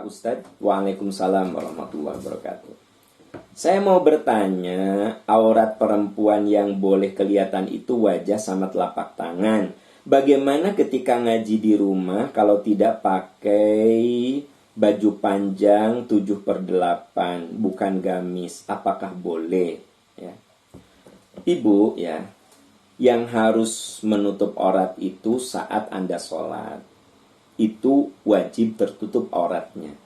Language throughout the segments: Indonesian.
Ustadz. Waalaikumsalam warahmatullahi wabarakatuh. Saya mau bertanya, aurat perempuan yang boleh kelihatan itu wajah sama telapak tangan. Bagaimana ketika ngaji di rumah kalau tidak pakai baju panjang 7/8, bukan gamis, apakah boleh? Ya. Ibu, ya, yang harus menutup aurat itu saat Anda sholat, itu wajib tertutup auratnya.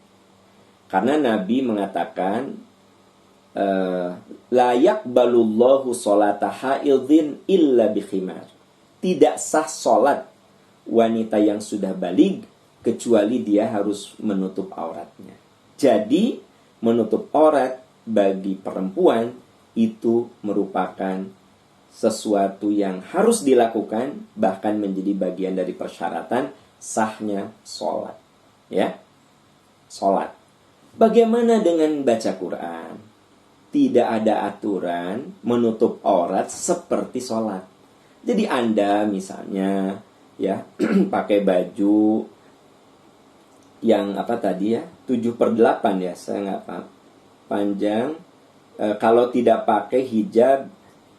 Karena Nabi mengatakan, la yaqbalullahu sholata haidhin illa bikhimar. Tidak sah sholat wanita yang sudah baligh kecuali dia harus menutup auratnya. Jadi menutup aurat bagi perempuan itu merupakan sesuatu yang harus dilakukan, bahkan menjadi bagian dari persyaratan sahnya sholat. Ya, sholat. Bagaimana dengan baca Quran? Tidak ada aturan menutup aurat seperti sholat. Jadi Anda misalnya ya pakai baju yang apa tadi ya 7/8 ya, saya nggak paham, panjang. Kalau tidak pakai hijab,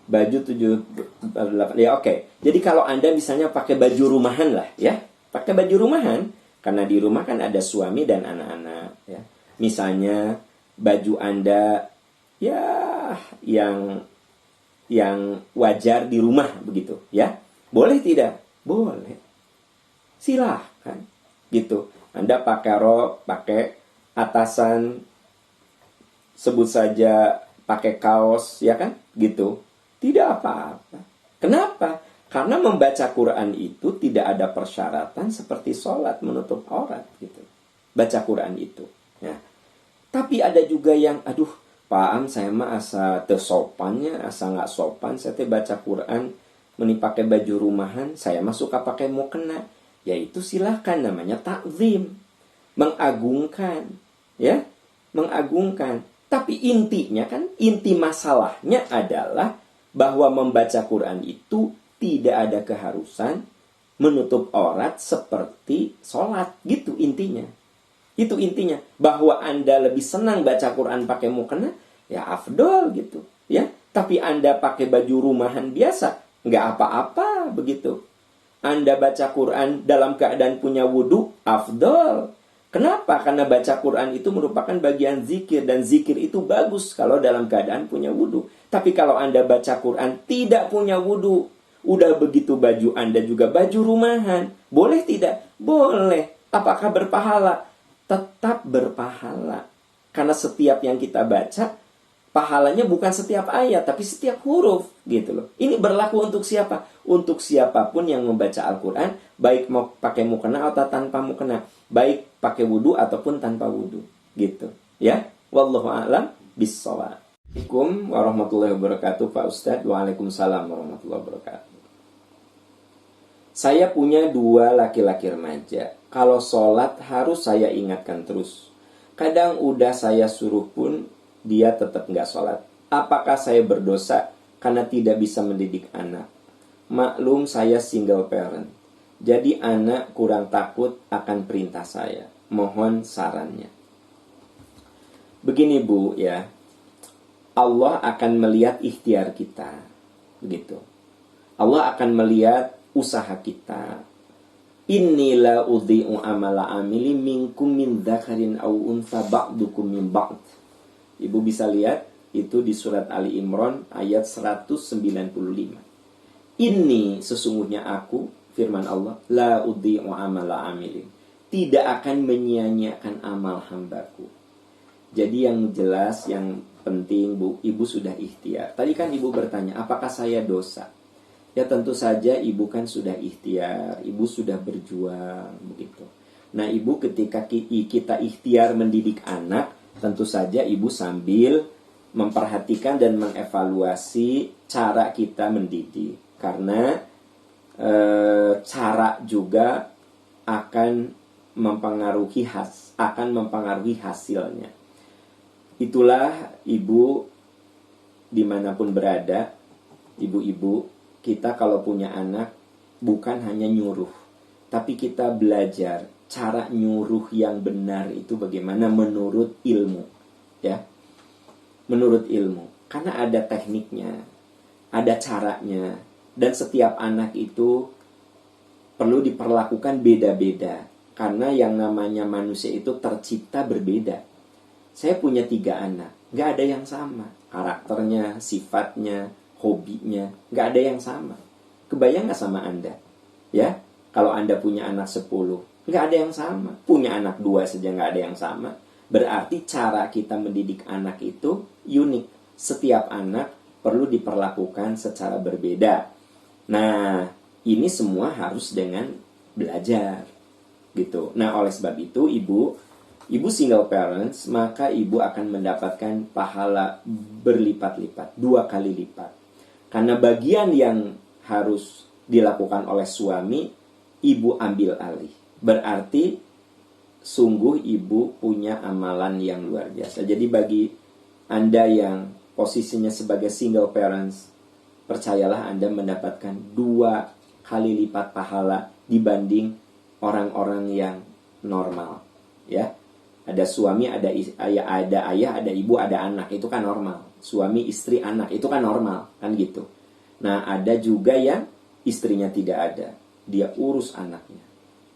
baju 7/8 ya oke. Jadi kalau Anda misalnya pakai baju rumahan lah ya, pakai baju rumahan karena di rumah kan ada suami dan anak-anak ya. Misalnya baju Anda ya yang wajar di rumah begitu ya, boleh tidak? Boleh, silahkan gitu. Anda pakai rok, pakai atasan, sebut saja pakai kaos ya kan gitu, tidak apa-apa. Kenapa? Karena membaca Quran itu tidak ada persyaratan seperti sholat menutup aurat gitu, baca Quran itu ya. Tapi ada juga yang Pak saya mah asa tersopannya, asa nggak sopan. Saya baca Quran, meni pakai baju rumahan, saya mah suka pakai mukena. Ya itu silahkan, namanya takzim, mengagungkan, ya, mengagungkan. Tapi intinya kan, inti masalahnya adalah bahwa membaca Quran itu tidak ada keharusan menutup aurat seperti sholat, gitu intinya. Itu intinya, bahwa Anda lebih senang baca Quran pakai mukena, ya afdol gitu ya. Tapi Anda pakai baju rumahan biasa, nggak apa-apa begitu. Anda baca Quran dalam keadaan punya wudu, afdol. Kenapa? Karena baca Quran itu merupakan bagian zikir, dan zikir itu bagus kalau dalam keadaan punya wudu. Tapi kalau Anda baca Quran tidak punya wudu, udah begitu baju Anda juga baju rumahan, boleh tidak? Boleh. Apakah berpahala? Tetap berpahala. Karena setiap yang kita baca, pahalanya bukan setiap ayat, tapi setiap huruf gitu loh. Ini berlaku untuk siapa? Untuk siapapun yang membaca Al-Quran, baik mau pakai mukena atau tanpa mukena, baik pakai wudu ataupun tanpa wudu gitu ya. Wallahu a'lam bissawab. Assalamualaikum warahmatullahi wabarakatuh Pak Ustadz. Waalaikumsalam warahmatullahi wabarakatuh. Saya punya 2 laki-laki remaja. Kalau sholat harus saya ingatkan terus. Kadang udah saya suruh pun dia tetap nggak sholat. Apakah saya berdosa karena tidak bisa mendidik anak? Maklum saya single parent. Jadi anak kurang takut akan perintah saya. Mohon sarannya. Begini Bu ya. Allah akan melihat ikhtiar kita. Begitu. Allah akan melihat usaha kita. Innila udhi'u amala amili minkum min dzakarin aw untha ba'dukum min ba'd. Ibu bisa lihat itu di surat Ali Imran ayat 195. Ini sesungguhnya aku, firman Allah, la udhi'u amala amili, tidak akan menyia-nyiakan amal hambaku. Jadi yang jelas, yang penting Bu, Ibu sudah ikhtiar. Tadi kan Ibu bertanya, apakah saya dosa? Ya tentu saja Ibu kan sudah ikhtiar, Ibu sudah berjuang begitu. Nah Ibu ketika kita ikhtiar mendidik anak, tentu saja Ibu sambil memperhatikan dan mengevaluasi cara kita mendidik. Karena cara juga akan mempengaruhi hasilnya. Itulah Ibu dimanapun berada, ibu-ibu, kita kalau punya anak bukan hanya nyuruh, tapi kita belajar cara nyuruh yang benar itu bagaimana menurut ilmu, ya. Menurut ilmu. Karena ada tekniknya, ada caranya, dan setiap anak itu perlu diperlakukan beda-beda. Karena yang namanya manusia itu tercipta berbeda. Saya punya 3 anak, nggak ada yang sama. Karakternya, sifatnya, hobinya, nggak ada yang sama. Kebayang nggak sama Anda? Ya, kalau Anda punya anak 10, nggak ada yang sama. Punya anak 2 saja nggak ada yang sama. Berarti cara kita mendidik anak itu unik. Setiap anak perlu diperlakukan secara berbeda. Nah, ini semua harus dengan belajar. Gitu. Nah, oleh sebab itu ibu single parents, maka ibu akan mendapatkan pahala berlipat-lipat, 2 kali lipat. Karena bagian yang harus dilakukan oleh suami, ibu ambil alih. Berarti sungguh ibu punya amalan yang luar biasa. Jadi bagi Anda yang posisinya sebagai single parents, percayalah Anda mendapatkan 2 kali lipat pahala dibanding orang-orang yang normal. Ya, ada suami, ada ayah, ada ibu, ada anak, itu kan normal. Suami, istri, anak, itu kan normal, kan gitu. Nah, ada juga yang istrinya tidak ada, dia urus anaknya.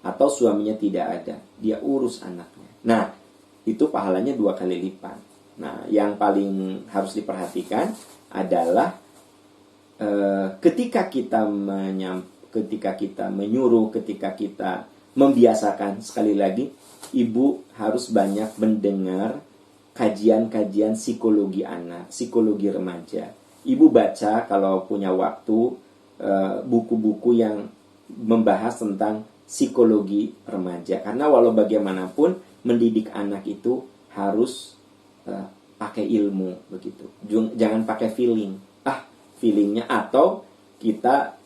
Atau suaminya tidak ada, dia urus anaknya. Nah, itu pahalanya 2 kali lipat. Nah, yang paling harus diperhatikan adalah ketika kita menyuruh, ketika kita membiasakan, sekali lagi, ibu harus banyak mendengar kajian-kajian psikologi anak, psikologi remaja. Ibu baca kalau punya waktu buku-buku yang membahas tentang psikologi remaja. Karena walau bagaimanapun mendidik anak itu harus pakai ilmu begitu. Jangan pakai feeling. Feelingnya, atau kita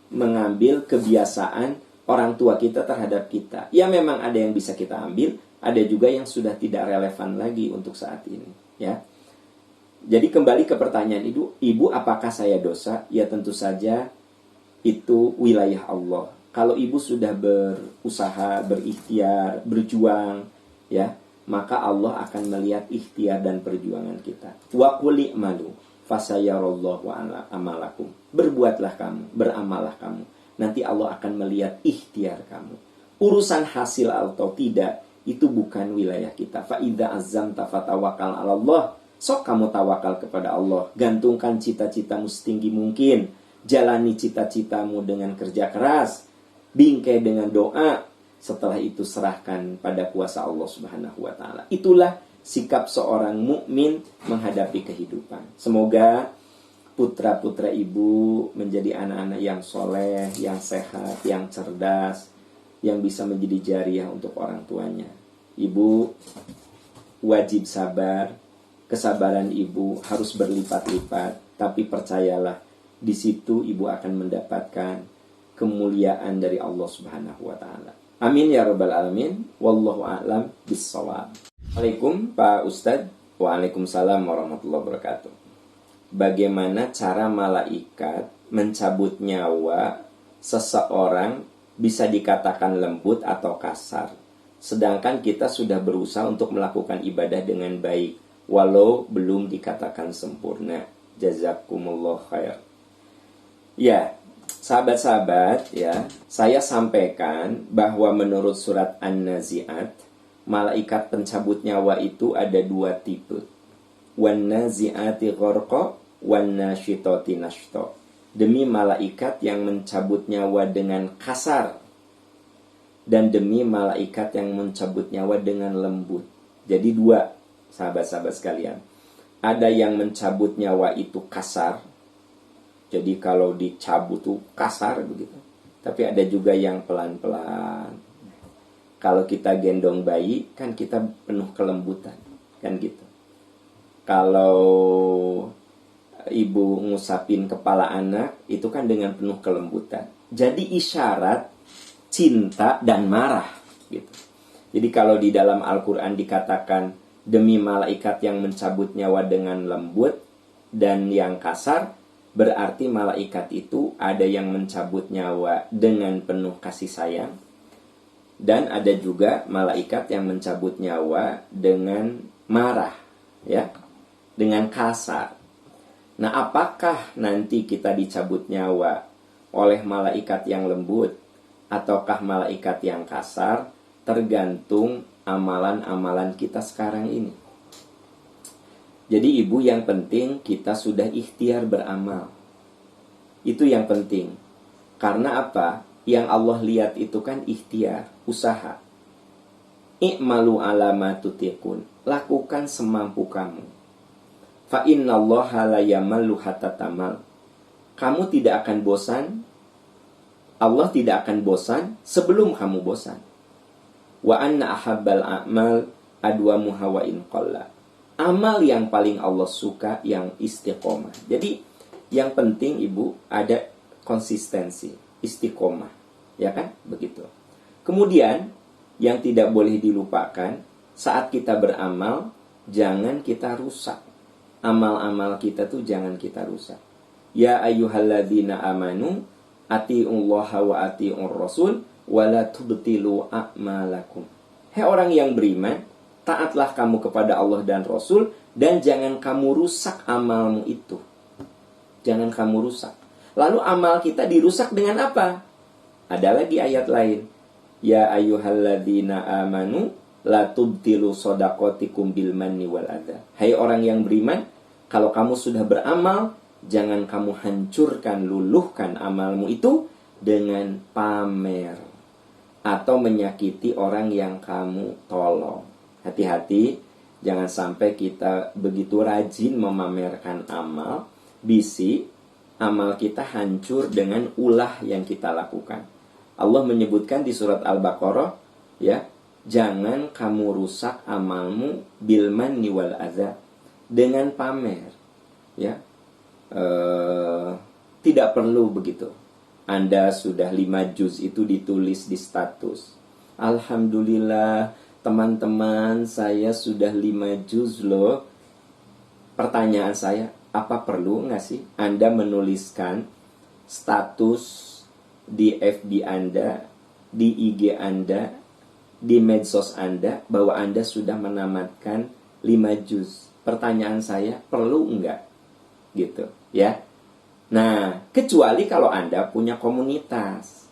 mengambil kebiasaan orang tua kita terhadap kita. Ya, memang ada yang bisa kita ambil, ada juga yang sudah tidak relevan lagi untuk saat ini, ya. Jadi kembali ke pertanyaan ibu, apakah saya dosa? Ya, tentu saja itu wilayah Allah. Kalau ibu sudah berusaha, berikhtiar, berjuang, ya, maka Allah akan melihat ikhtiar dan perjuangan kita. Wa qul i'malu fasayarallahu amalakum. Berbuatlah kamu, beramallah kamu. Nanti Allah akan melihat ikhtiar kamu. Urusan hasil atau tidak, itu bukan wilayah kita. Fa idza azamta fatawakkal 'ala Allah. Sok kamu tawakal kepada Allah. Gantungkan cita-citamu setinggi mungkin. Jalani cita-citamu dengan kerja keras. Bingkai dengan doa. Setelah itu serahkan pada kuasa Allah Subhanahu wa ta'ala. Itulah sikap seorang mukmin menghadapi kehidupan. Semoga putra-putra ibu menjadi anak-anak yang soleh, yang sehat, yang cerdas, yang bisa menjadi jariah untuk orang tuanya. Ibu wajib sabar. Kesabaran ibu harus berlipat-lipat, tapi percayalah, di situ ibu akan mendapatkan kemuliaan dari Allah Subhanahu wa ta'ala. Amin ya rabbal alamin. Wallahu a'lam bissawab. Assalamualaikum Pak Ustadz. Waalaikumsalam warahmatullahi wabarakatuh. Bagaimana cara malaikat mencabut nyawa seseorang bisa dikatakan lembut atau kasar, sedangkan kita sudah berusaha untuk melakukan ibadah dengan baik, walau belum dikatakan sempurna. Jazakumullah khair. Ya, sahabat-sahabat, ya, saya sampaikan bahwa menurut surat An-Nazi'at, malaikat pencabut nyawa itu ada 2 tipe. Wan-nazi'ati gharqa, wan-nasyitati nashta. Demi malaikat yang mencabut nyawa dengan kasar, dan demi malaikat yang mencabut nyawa dengan lembut. Jadi 2, sahabat-sahabat sekalian. Ada yang mencabut nyawa itu kasar. Jadi kalau dicabut tuh kasar begitu. Tapi ada juga yang pelan-pelan. Kalau kita gendong bayi, kan kita penuh kelembutan, kan gitu. Kalau ibu ngusapin kepala anak, itu kan dengan penuh kelembutan. Jadi isyarat cinta dan marah, gitu. Jadi kalau di dalam Al-Quran dikatakan demi malaikat yang mencabut nyawa dengan lembut dan yang kasar, berarti malaikat itu ada yang mencabut nyawa dengan penuh kasih sayang, Dan ada juga malaikat yang mencabut nyawa dengan marah, ya, dengan kasar. Nah, apakah nanti kita dicabut nyawa oleh malaikat yang lembut ataukah malaikat yang kasar? Tergantung amalan-amalan kita sekarang ini. Jadi ibu, yang penting kita sudah ikhtiar beramal. Itu yang penting. Karena apa? Yang Allah lihat itu kan ikhtiar, usaha. I'malu ala ma tutiqun. Lakukan semampu kamu. Fa innallaha la yamallu hatta tamal. Kamu tidak akan bosan. Allah tidak akan bosan sebelum kamu bosan. Wa anna ahabbal a'mal adwamu hawain qalla. Amal yang paling Allah suka yang istiqomah. Jadi yang penting ibu ada konsistensi, istiqomah, ya kan? Begitu. Kemudian yang tidak boleh dilupakan, saat kita beramal jangan kita rusak. Amal-amal kita tuh jangan kita rusak. Ya ayyuhalladzina amanu atiullaha wa atiur rasul wala tubtilu a'malakum. Hei orang yang beriman, taatlah kamu kepada Allah dan Rasul, dan jangan kamu rusak amalmu itu. Jangan kamu rusak. Lalu amal kita dirusak dengan apa? Ada lagi ayat lain. Ya ayyuhalladzina amanu la tubtilu shadaqatikum bil manni wal adha. Hai orang yang beriman, kalau kamu sudah beramal, jangan kamu hancurkan, luluhkan amalmu itu dengan pamer atau menyakiti orang yang kamu tolong. Hati-hati, jangan sampai kita begitu rajin memamerkan amal, bisi amal kita hancur dengan ulah yang kita lakukan. Allah menyebutkan di surat Al-Baqarah, ya, jangan kamu rusak amalmu bil manni wal adza, dengan pamer, ya. Tidak perlu begitu. Anda sudah 5 juz itu ditulis di status. Alhamdulillah, teman-teman, saya sudah 5 juz loh. Pertanyaan saya, apa perlu nggak sih Anda menuliskan status di FB Anda, di IG Anda, di medsos Anda, bahwa Anda sudah menamatkan 5 juz? Pertanyaan saya, perlu nggak? Gitu, ya. Nah, kecuali kalau Anda punya komunitas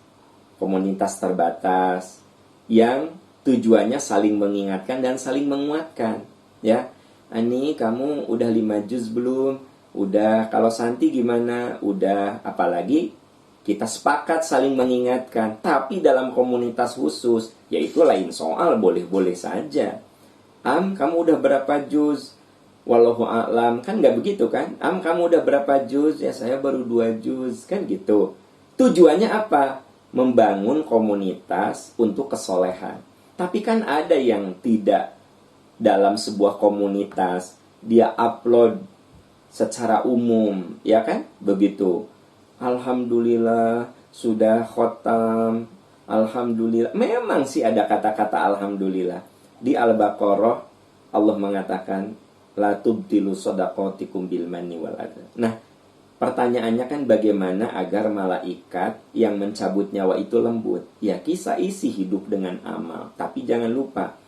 terbatas yang tujuannya saling mengingatkan dan saling menguatkan, ya. Ani, kamu udah 5 juz belum? Udah. Kalau Santi gimana? Udah. Apalagi kita sepakat saling mengingatkan. Tapi dalam komunitas khusus, yaitu lain soal, boleh-boleh saja. Kamu udah berapa juz? Wallahu a'lam. Kan nggak begitu kan? Kamu udah berapa juz? Ya saya baru 2 juz. Kan gitu. Tujuannya apa? Membangun komunitas untuk kesolehan. Tapi kan ada yang tidak dalam sebuah komunitas. Dia upload secara umum. Ya kan? Begitu. Alhamdulillah sudah khotam. Alhamdulillah. Memang sih ada kata-kata alhamdulillah. Di Al-Baqarah Allah mengatakan la tubtilu shadaqatikum bil manni wal adha. Nah, pertanyaannya kan bagaimana agar malaikat yang mencabut nyawa itu lembut? Ya, kisah isi hidup dengan amal. Tapi jangan lupa,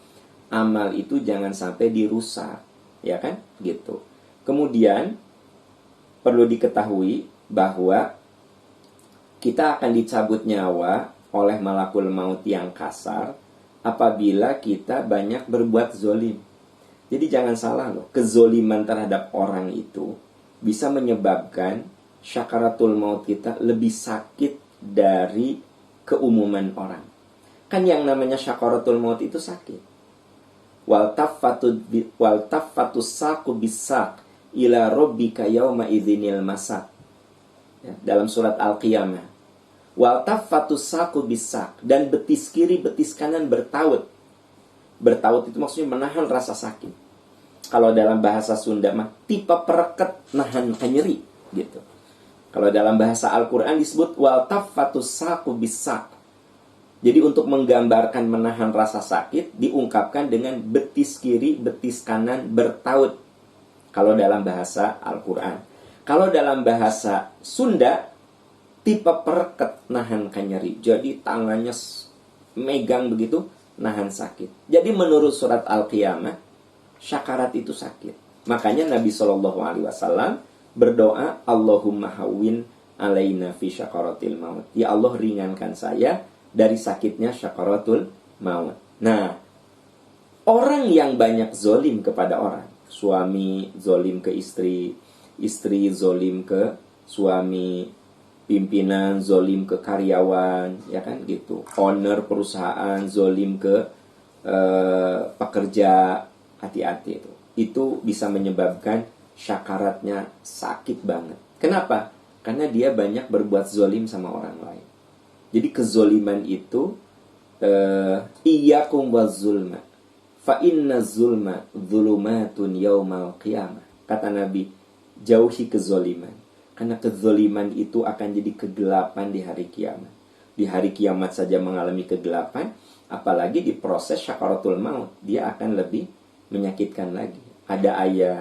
amal itu jangan sampai dirusak, ya kan? Gitu. Kemudian perlu diketahui bahwa kita akan dicabut nyawa oleh malakul maut yang kasar apabila kita banyak berbuat zolim. Jadi jangan salah loh, kezoliman terhadap orang itu bisa menyebabkan syakaratul maut kita lebih sakit dari keumuman orang. Kan yang namanya syakaratul maut itu sakit. Wal taffatus saqu bisaq ila rabbika yauma idzinil masaq. Ya, dalam surat Al-Qiyamah. Wal taffatus saqu bisaq, dan betis kiri betis kanan bertaut. Bertaut itu maksudnya menahan rasa sakit. Kalau dalam bahasa Sunda mah tipe pereket nahan nyeri gitu. Kalau dalam bahasa Al-Qur'an disebut wal taffatus saqu bisaq. Jadi untuk menggambarkan menahan rasa sakit diungkapkan dengan betis kiri betis kanan bertaut. Kalau dalam bahasa Al-Qur'an. Kalau dalam bahasa Sunda tipe pereket nahan nyeri. Jadi tangannya megang begitu, nahan sakit. Jadi menurut surat Al-Qiyamah, syakarat itu sakit. Makanya Nabi SAW berdoa, Allahumma hawwin alaina fi syakaratil maut. Ya Allah, ringankan saya dari sakitnya syakaratul maut. Nah, orang yang banyak zolim kepada orang, suami zolim ke istri, istri zolim ke suami, pimpinan zolim ke karyawan, ya kan gitu. Owner perusahaan zolim ke pekerja, hati-hati itu. Itu bisa menyebabkan syakaratnya sakit banget. Kenapa? Karena dia banyak berbuat zolim sama orang lain. Jadi kezoliman itu iyyakum waz-zulma fa inna zulma dzulumatun yaumal qiyamah. Kata Nabi, jauhi kezoliman. Karena kezoliman itu akan jadi kegelapan di hari kiamat. Di hari kiamat saja mengalami kegelapan, apalagi di proses syakaratul maut, dia akan lebih menyakitkan lagi. Ada ayah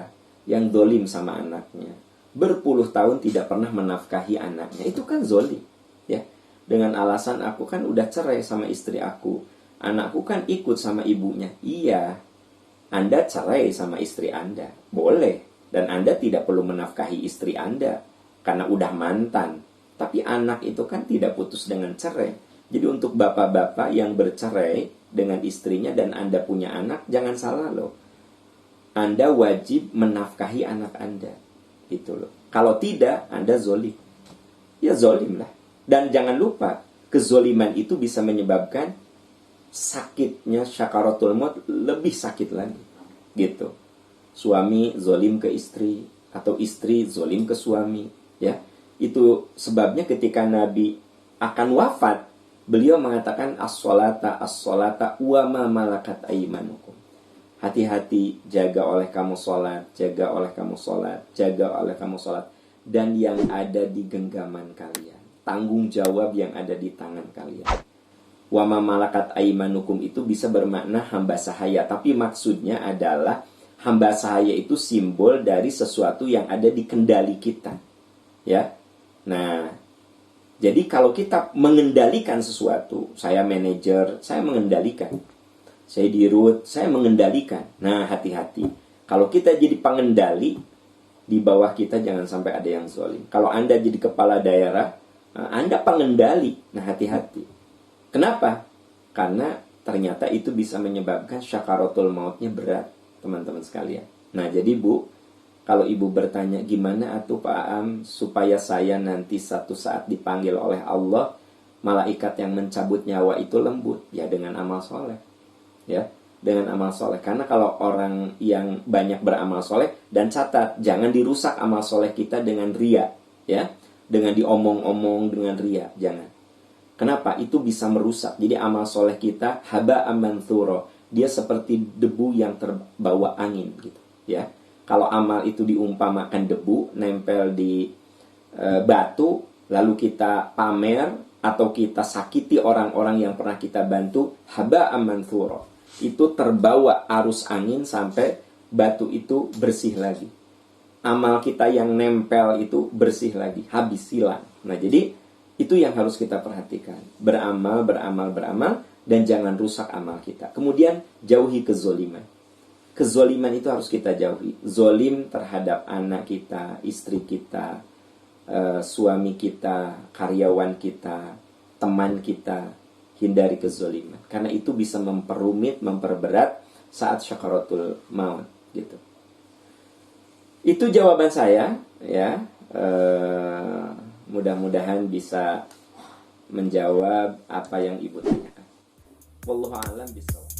yang zolim sama anaknya, berpuluh tahun tidak pernah menafkahi anaknya. Itu kan zolim, ya. Dengan alasan aku kan udah cerai sama istri aku, anakku kan ikut sama ibunya. Iya, Anda cerai sama istri Anda, boleh. Dan Anda tidak perlu menafkahi istri Anda karena udah mantan. Tapi anak itu kan tidak putus dengan cerai. Jadi untuk bapak-bapak yang bercerai dengan istrinya dan Anda punya anak, jangan salah loh. Anda wajib menafkahi anak Anda. Gitu loh. Kalau tidak, Anda zolim. Ya zolim lah. Dan jangan lupa, kezoliman itu bisa menyebabkan sakitnya syakaratul maut lebih sakit lagi. Gitu. Suami zolim ke istri, atau istri zolim ke suami, ya. Itu sebabnya ketika Nabi akan wafat, beliau mengatakan as-sholata as-sholata wa ma malakat aymanukum. Hati-hati, jaga oleh kamu sholat, jaga oleh kamu sholat, jaga oleh kamu sholat, dan yang ada di genggaman kalian, tanggung jawab yang ada di tangan kalian. Wa ma malakat aymanukum itu bisa bermakna hamba sahaya, tapi maksudnya adalah hamba sahaya itu simbol dari sesuatu yang ada di kendali kita, ya. Nah, jadi kalau kita mengendalikan sesuatu, saya manajer, saya mengendalikan. Saya dirut, saya mengendalikan. Nah, hati-hati. Kalau kita jadi pengendali, di bawah kita jangan sampai ada yang zalim. Kalau Anda jadi kepala daerah, Anda pengendali. Nah, hati-hati. Kenapa? Karena ternyata itu bisa menyebabkan syakaratul mautnya berat, teman-teman sekalian. Nah, jadi Bu, kalau Ibu bertanya, gimana atuh Pak Am supaya saya nanti satu saat dipanggil oleh Allah, malaikat yang mencabut nyawa itu lembut? Ya, dengan amal soleh. Ya, dengan amal soleh. Karena kalau orang yang banyak beramal soleh, dan catat, jangan dirusak amal soleh kita dengan ria, ya, dengan diomong-omong dengan ria, jangan. Kenapa? Itu bisa merusak. Jadi amal soleh kita haba'an manthura, dia seperti debu yang terbawa angin, gitu, ya. Kalau amal itu diumpamakan debu nempel di batu, lalu kita pamer atau kita sakiti orang-orang yang pernah kita bantu, haba'an manthura, itu terbawa arus angin sampai batu itu bersih lagi. Amal kita yang nempel itu bersih lagi, habis, hilang. Nah, jadi itu yang harus kita perhatikan. Beramal, beramal, beramal, dan jangan rusak amal kita. Kemudian jauhi kezoliman. Kezoliman itu harus kita jauhi. Zolim terhadap anak kita, istri kita, suami kita, karyawan kita, teman kita. Hindari kezoliman. Karena itu bisa memperumit, memperberat saat syakaratul maut, gitu. Itu jawaban saya, ya. Mudah-mudahan bisa menjawab apa yang Ibu tanyakan. Wallahu a'lam bishawab.